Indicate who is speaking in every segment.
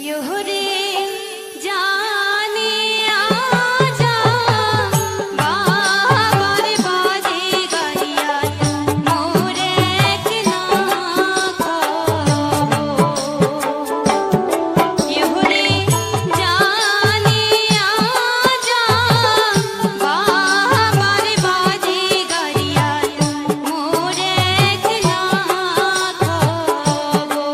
Speaker 1: योहरे जाने आजा बाबर बाजे गाइया मोरे किना खाबो योहरे जाने आजा बाबर बाजे गाइया मोरे किना खाबो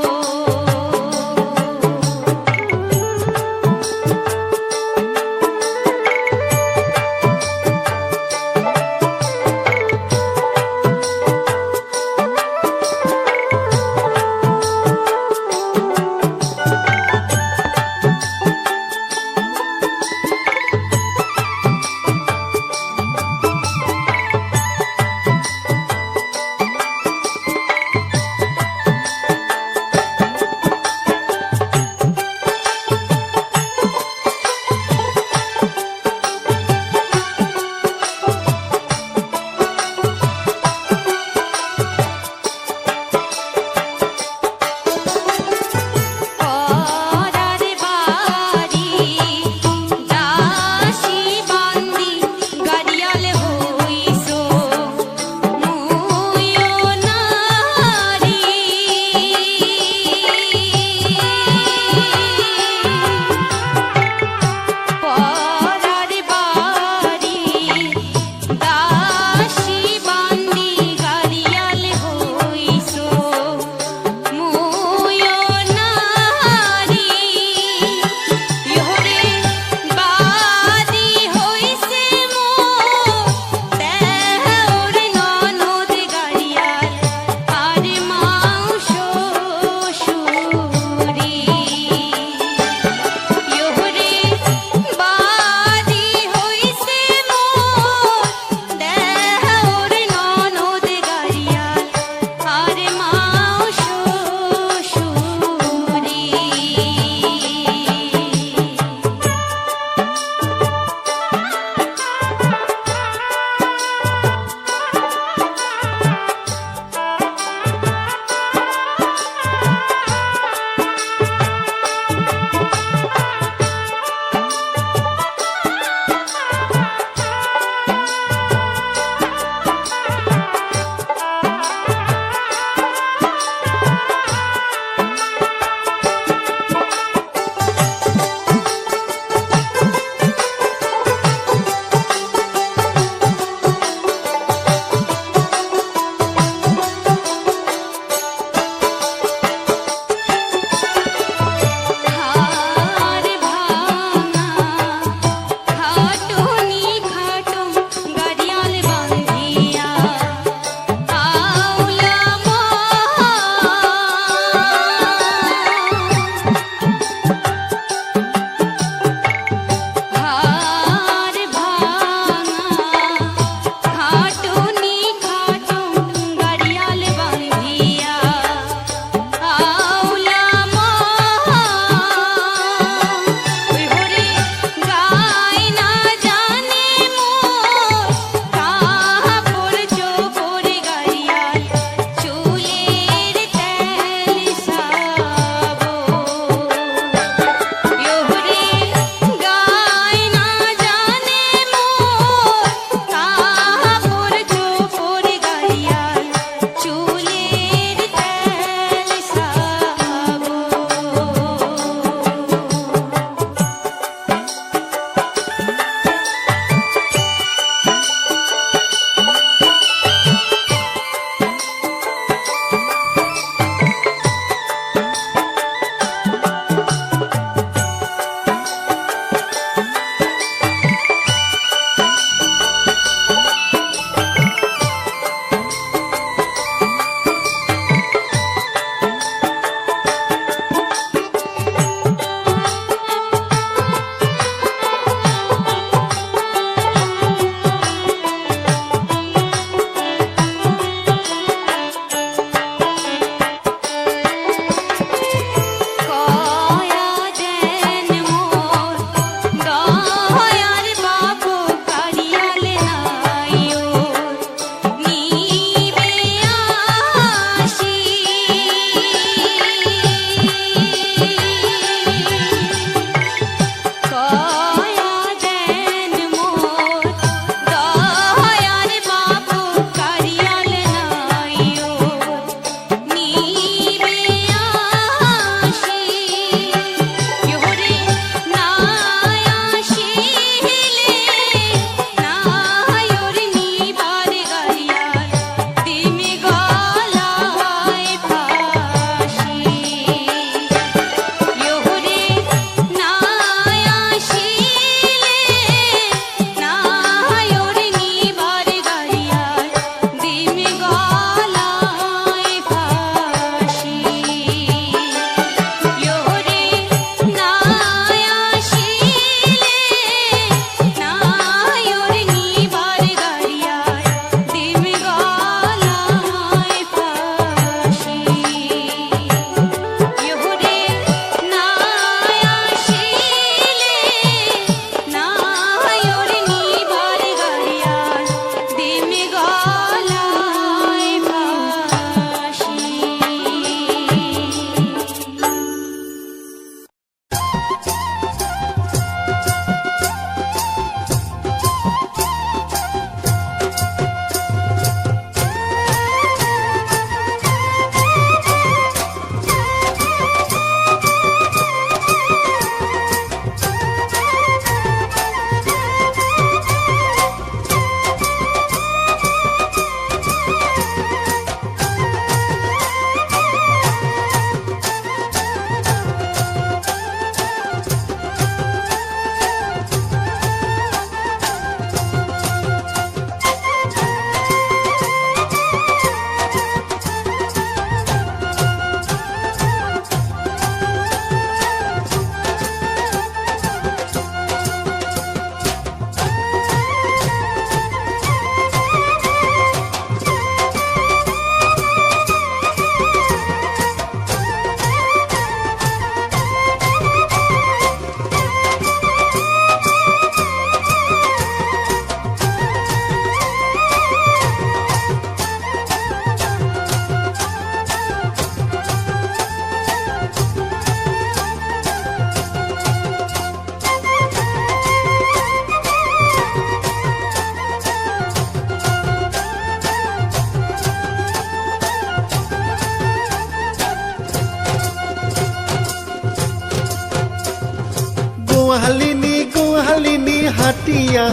Speaker 2: গোয়ালিনী হাটিয়া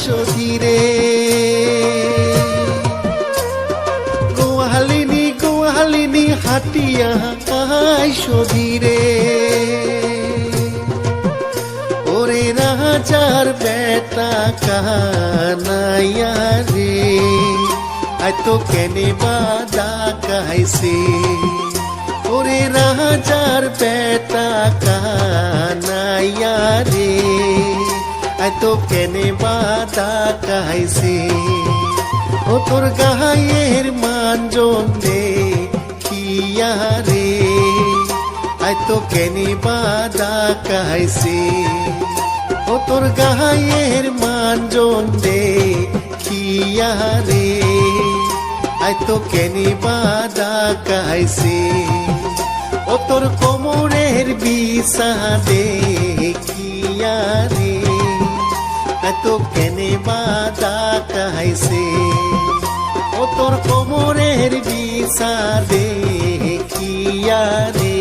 Speaker 2: সধীরে গোয়ালিনী হাটিয়া সধীরে ওরে রাজার বেটা কানাইয়া রে আই তো কেনে বাদা কাইছে ওরে রাজার বেটা কানাইয়া রে আই তো কেনে বাদা কাইছে ও তোর গায়ের মানজন রে কিয়া রে আই তো কেনে বাদা কাইছে ও তোর গায়ের মানজন রে কিয়া রে আই তো কেনে বাদা কাইছে ও তোর কোমরের বিষাদে কিয়া রে আই তো কেনে বাদা কাইছে ও তোর কোমরের বিষাদে কিয়া রে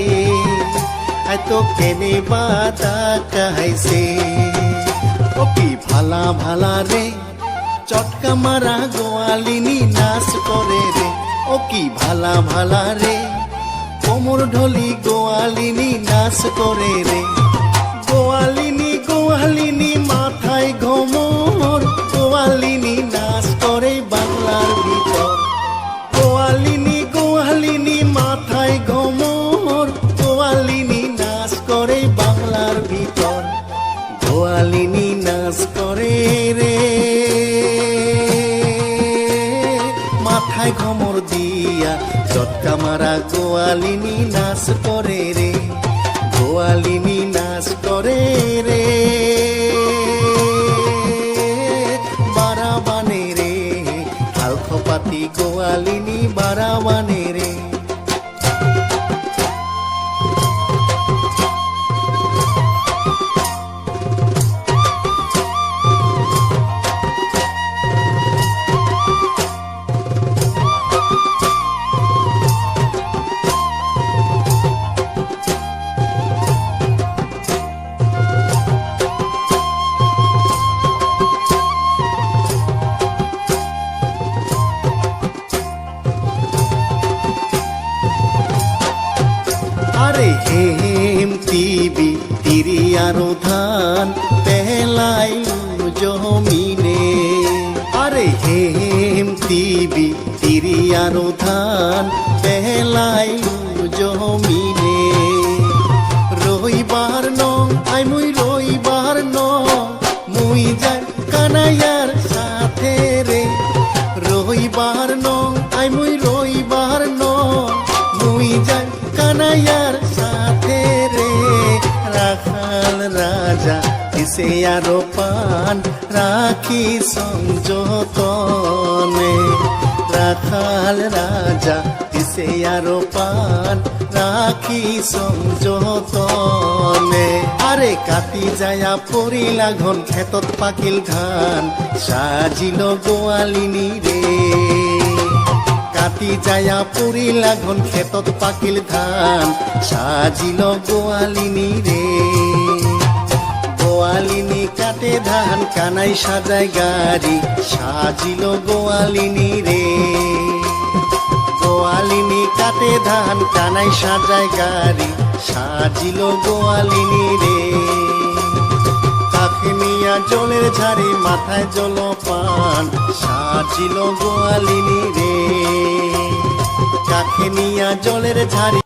Speaker 2: আই তো কেনে বাদা কাইছে ও কি ভালা ভালা রে চটকা মারা গোয়ালিনী নাচ করে রে ও কি ভালা ভালা রে কোমর ঢলি গোয়ালিনী নাচ করে রে গোয়ালিনী মাথায় ঘোমর গোয়ালিনী নাচ করে বাংলার ভিতর গোয়ালিনী মাথায় ঘোমর গোয়ালিনী নাচ করে বাংলার ভিতর গোয়ালিনী নাচ করে রে মাথায় ঘমর দিয়া চটকা মারা গোয়ালিনী নাচ করে রে গোয়ালিনী নাচ করে রে বারাবানে রে আলখপাতি গোয়ালিনী বারাবানে রে আরে হেম টিবি তিরিয়ারো ধান পেলাইলু জমিনে আরে হেম টিবি তিরিয়ারো ধান পেলাইলু জমিনে রইবার নং আই মুই রইবার নং মুই যাই কানাইয়ার সাথে রে রইবার নং আই মুই রইবার নং মুই যাই কানাইয়ার সাথে রে রাখাল রাজা কিসে আরো পান রাখি সংযতনে রাখাল রাজা কিসে আরো পান রাখি সংযতনে আরে কাটি যায়া পরিলা ঘন ক্ষেতত পাকিল ধান সাজিল গোয়ালিনী রে কাটি যায়া পুরিলা ঘন ক্ষেতত পাকিল ধান সাজিল গোয়ালিনী রে গোয়ালিনী কাটে ধান কানাই সাজায় গাড়ি সাজিল গোয়ালিনী রে গোয়ালিনী কাটে ধান কানাই সাজায় গাড়ি সাজিল গোয়ালিনী রে কাকে নিয়া জলের ঝাড়ি মাথায় জলপান সাজিল গোয়ালিনী রে কাকে নিয়া জলের ঝাড়ি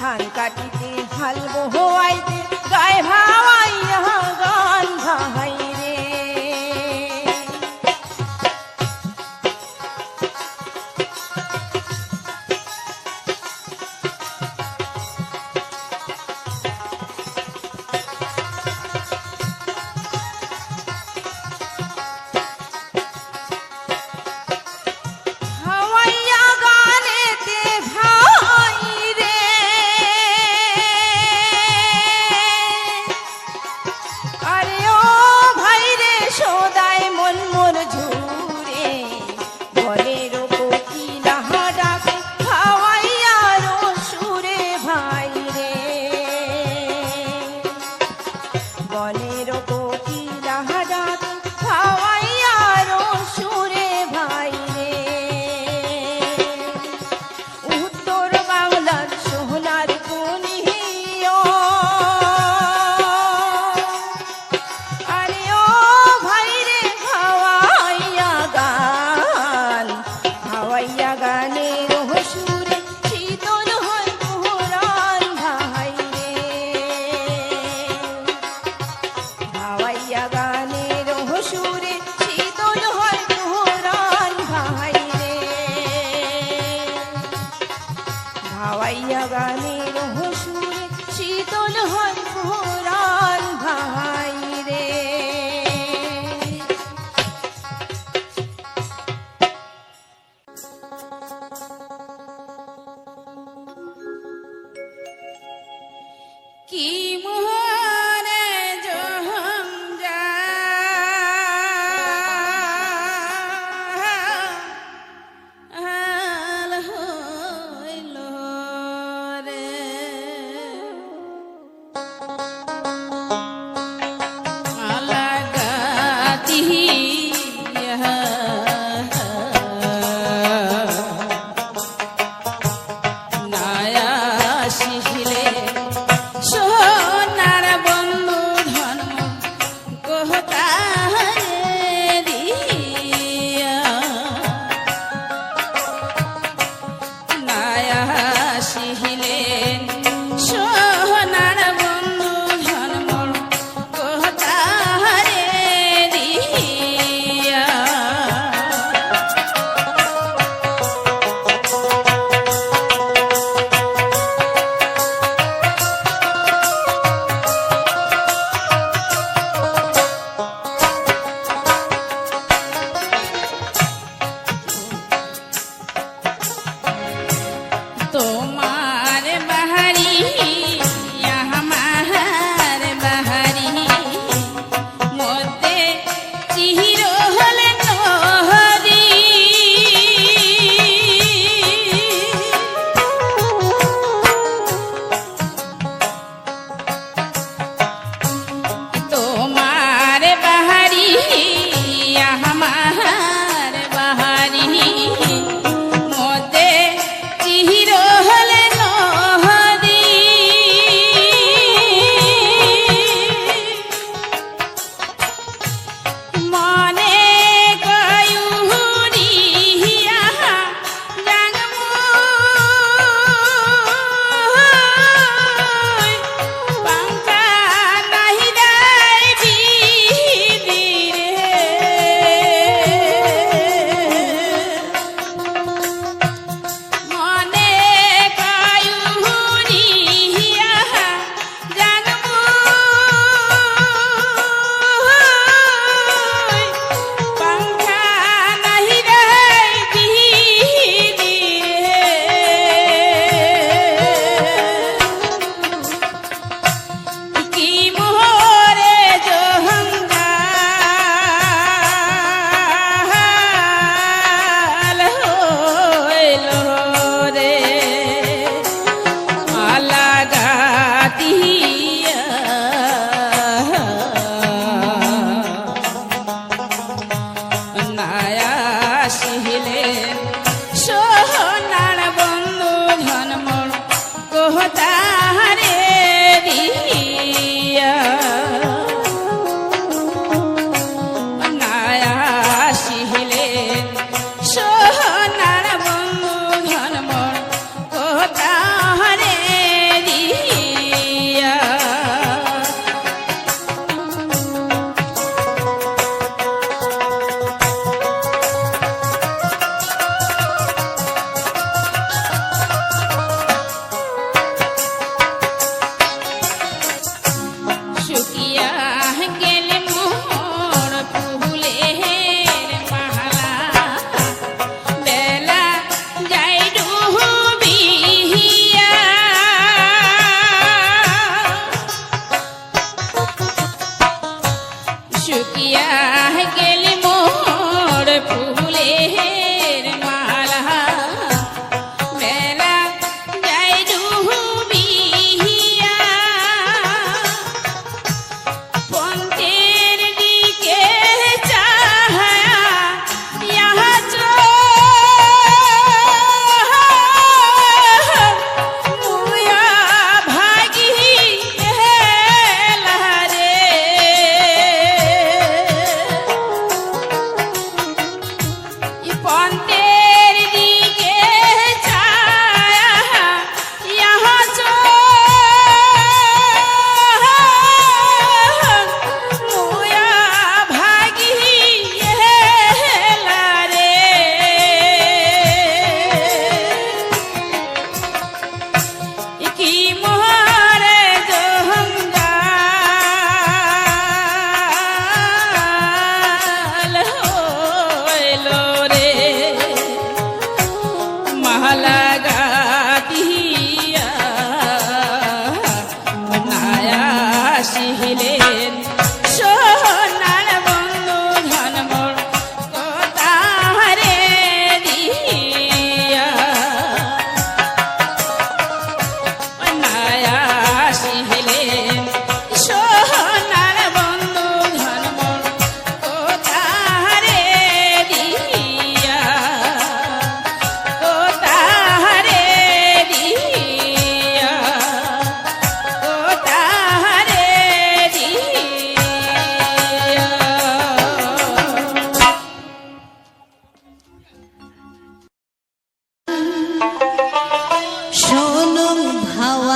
Speaker 3: ধান কাটিতে হাল বহাইতে গায়ে ভাওয়াইয়া গান ভাই রে। ভাওয়াইয়া গানেতে ভাই রে, আরে ও ভাই রে সদাই মন মোর ঝুরে, বলের কোকিলা ডাকে ভাওয়াইয়ার সুরে ভাই রে। বলের কোকিলা ডাকে ভাওয়াইয়ার সুরে ভাই রে। উত্তর বাংলার সোনার কুনিও, আরে ও ভাই রে ভাওয়াইয়া গান, ভাওয়াইয়া গানের সুরে শীতল হয় পুরাণ ভাই রে। ভাওয়াইয়া গানের সুরে শীতল হয় পুরাণ ভাই রে। ভাওয়াইয়া গানের সুরে শীতল হয় পুরাণ ভাই রে। কি মোহনে জহম জাল হইল রে, লাগাতিয়া নায়া শিলে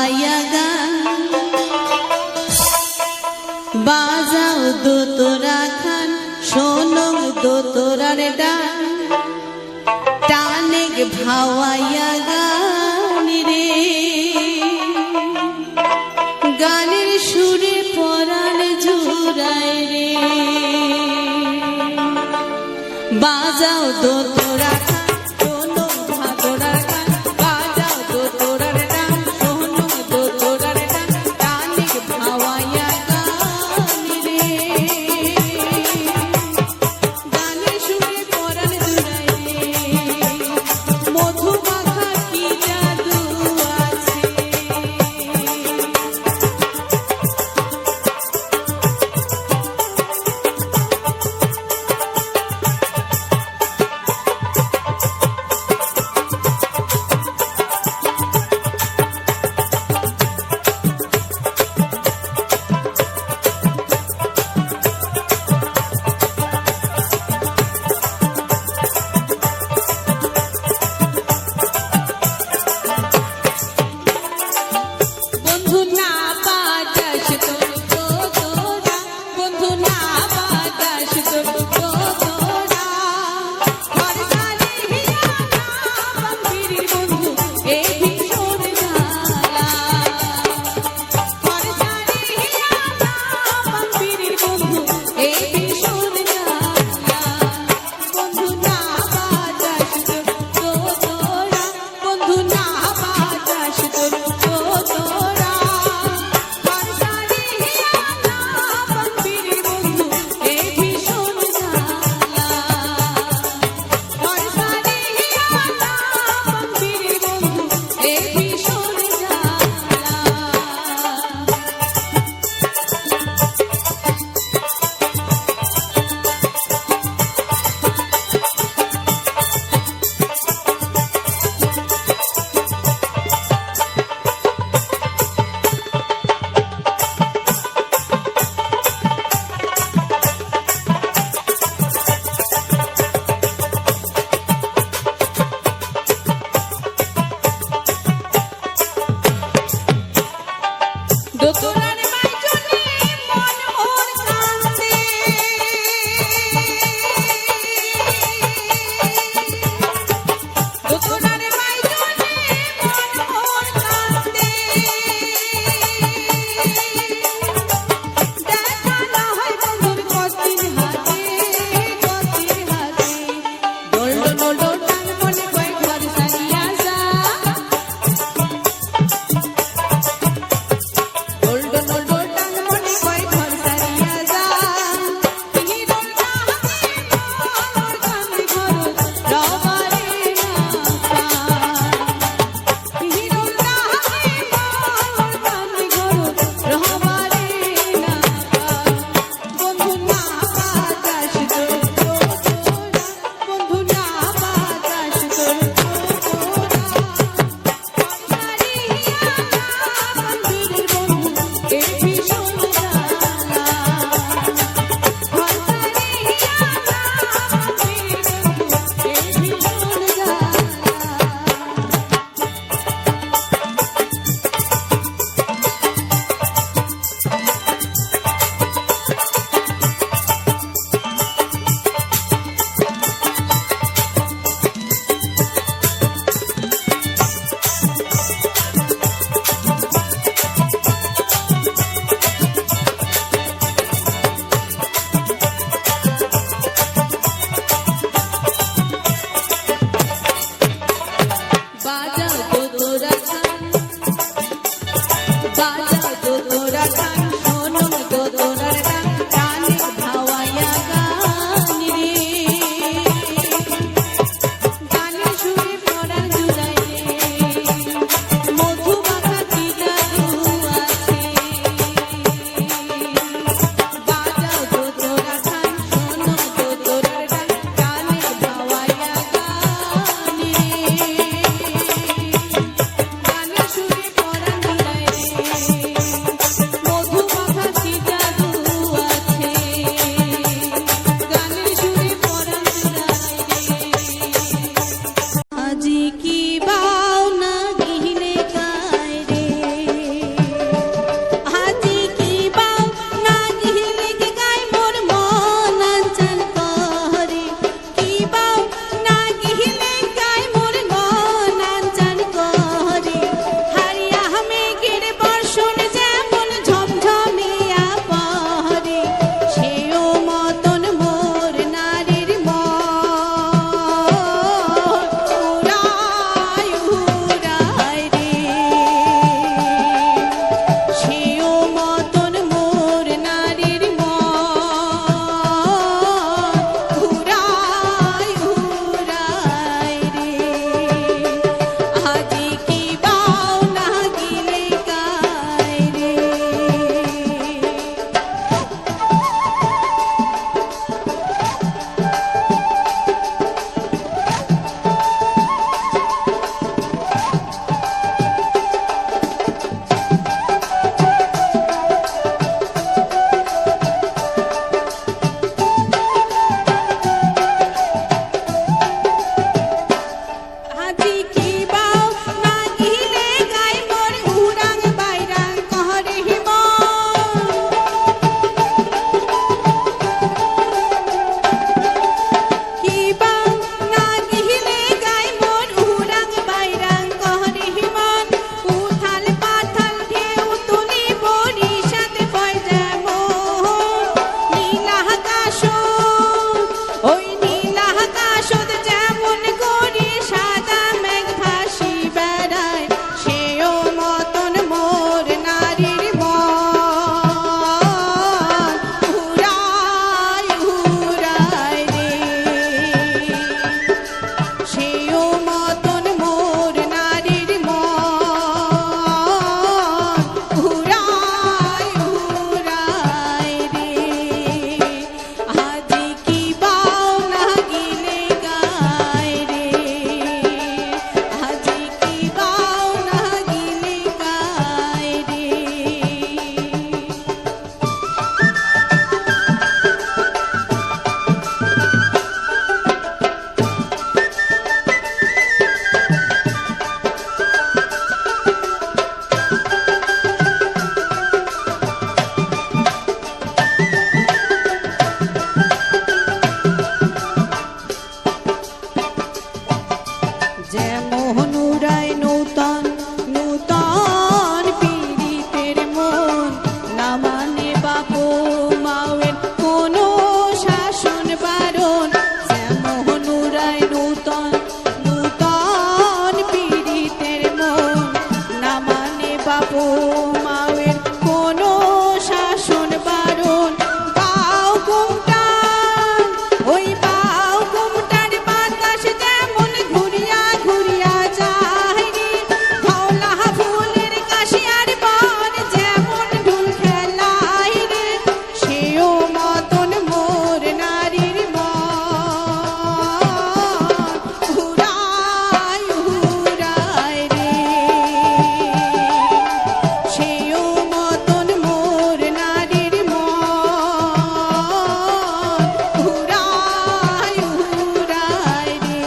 Speaker 1: ভাওয়াইয়া গান বাজাও দোতরা খান শোনো দোতরার ডান টানে ভাওয়াইয়া গান রে গানের সুরে পরাণ জুড়ায় রে বাজাও দোতরা খান শোনো ভাদরার গান বাজাও দোতরার ডান শোনো দোতরার ডান টানে ভাওয়াইয়া গান রে গানের সুরে পরাণ জুড়ায় রে মধু মাখা কি জাদু আছে বাপু মায়ের কোনো শাসন বারণ বাউ ঘুমটা ওই বাউ ঘুমটার বাতাস যেমন ঘুরিয়া ঘুরিয়া যায় রে ধওলা ফুলের কাশিয়ার বন যেমন ঢুল খেলায় রে সেও মতন মোর নারীর মন হুরায় হুরায় রে সেও মতন মোর নারীর মন হুরায় হুরায় রে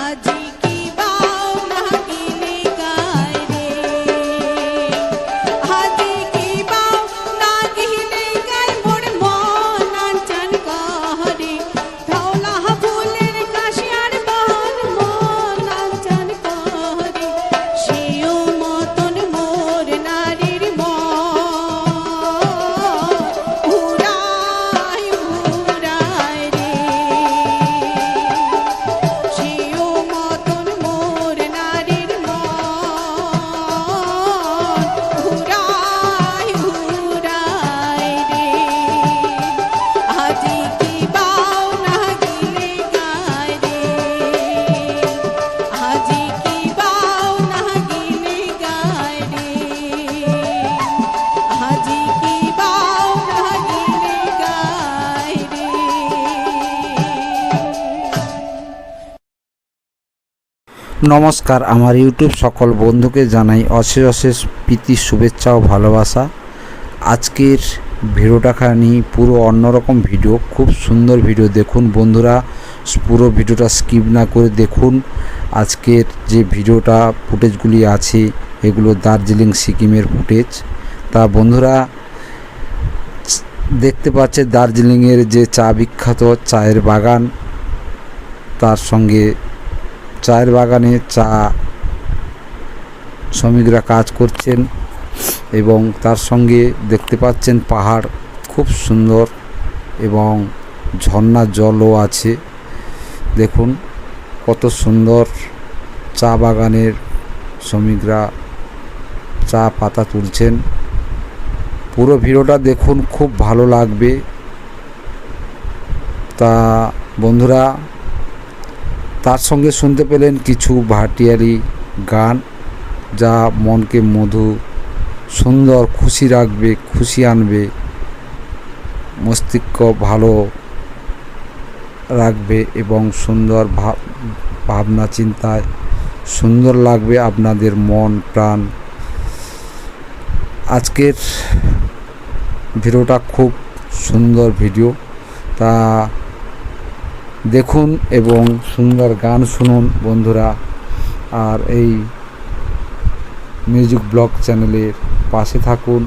Speaker 1: আজি কি বাও না গিলে গায় রে আজি কি বাও না গিলে গায় মোর মন নাচন করে ধওলা ফুলের কাশিয়ার বন মন নাচন করে সেও মতন মোর নারীর মন হুরায় হুরায় রে সেও মতন মোর নারীর মন হুরায় হুরায় রে আজি কি বাও না গিলে গায় রে আজি কি বাও না গিলে গায় রে আজি কি বাও না গিলে গায় রে।
Speaker 4: নমস্কার, আমার ইউটিউব সকল বন্ধুকে জানাই অশেষ অশেষ প্রীতি শুভেচ্ছা ও ভালোবাসা। আজকের ভিডিওটাখানি পুরো অন্যরকম ভিডিও, খুব সুন্দর ভিডিও। দেখুন বন্ধুরা, পুরো ভিডিওটা স্কিপ না করে দেখুন। আজকের যে ভিডিওটা ফুটেজগুলি আছে এগুলো দার্জিলিং সিকিমের ফুটেজ। তা বন্ধুরা দেখতে পাচ্ছে দার্জিলিংয়ের যে চা বিখ্যাত চায়ের বাগান, তার সঙ্গে চায়ের বাগানে চা শ্রমিকরা কাজ করছেন এবং তার সঙ্গে দেখতে পাচ্ছেন পাহাড় খুব সুন্দর এবং ঝর্ণার জলও আছে। দেখুন কত সুন্দর চা বাগানের শ্রমিকরা চা পাতা তুলছেন। পুরো ভিডিওটা দেখুন, খুব ভালো লাগবে। তা বন্ধুরা তার সঙ্গে শুনতে পেলেন কিছু ভাটিয়ালি গান, যা মনকে মধু সুন্দর খুশি রাখবে, খুশি আনবে, মস্তিষ্ক ভালো রাখবে এবং সুন্দর ভাবনা চিন্তায় সুন্দর লাগবে আপনাদের মন প্রাণ। আজকের ভিডিওটা খুব সুন্দর ভিডিও, তা দেখুন এবং সুন্দর গান শুনুন বন্ধুরা। আর এই মিউজিক ব্লগ চ্যানেলের পাশে থাকুন,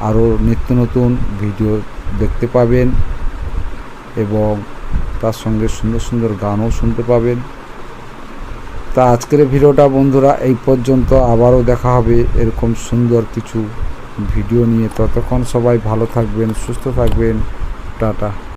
Speaker 4: আরও নিত্য নতুন ভিডিও দেখতে পাবেন এবং তার সঙ্গে সুন্দর সুন্দর গানও শুনতে পাবেন। তা আজকের ভিডিওটা বন্ধুরা এই পর্যন্ত, আবারও দেখা হবে এরকম সুন্দর কিছু ভিডিও নিয়ে। ততক্ষণ সবাই ভালো থাকবেন, সুস্থ থাকবেন, টাটা।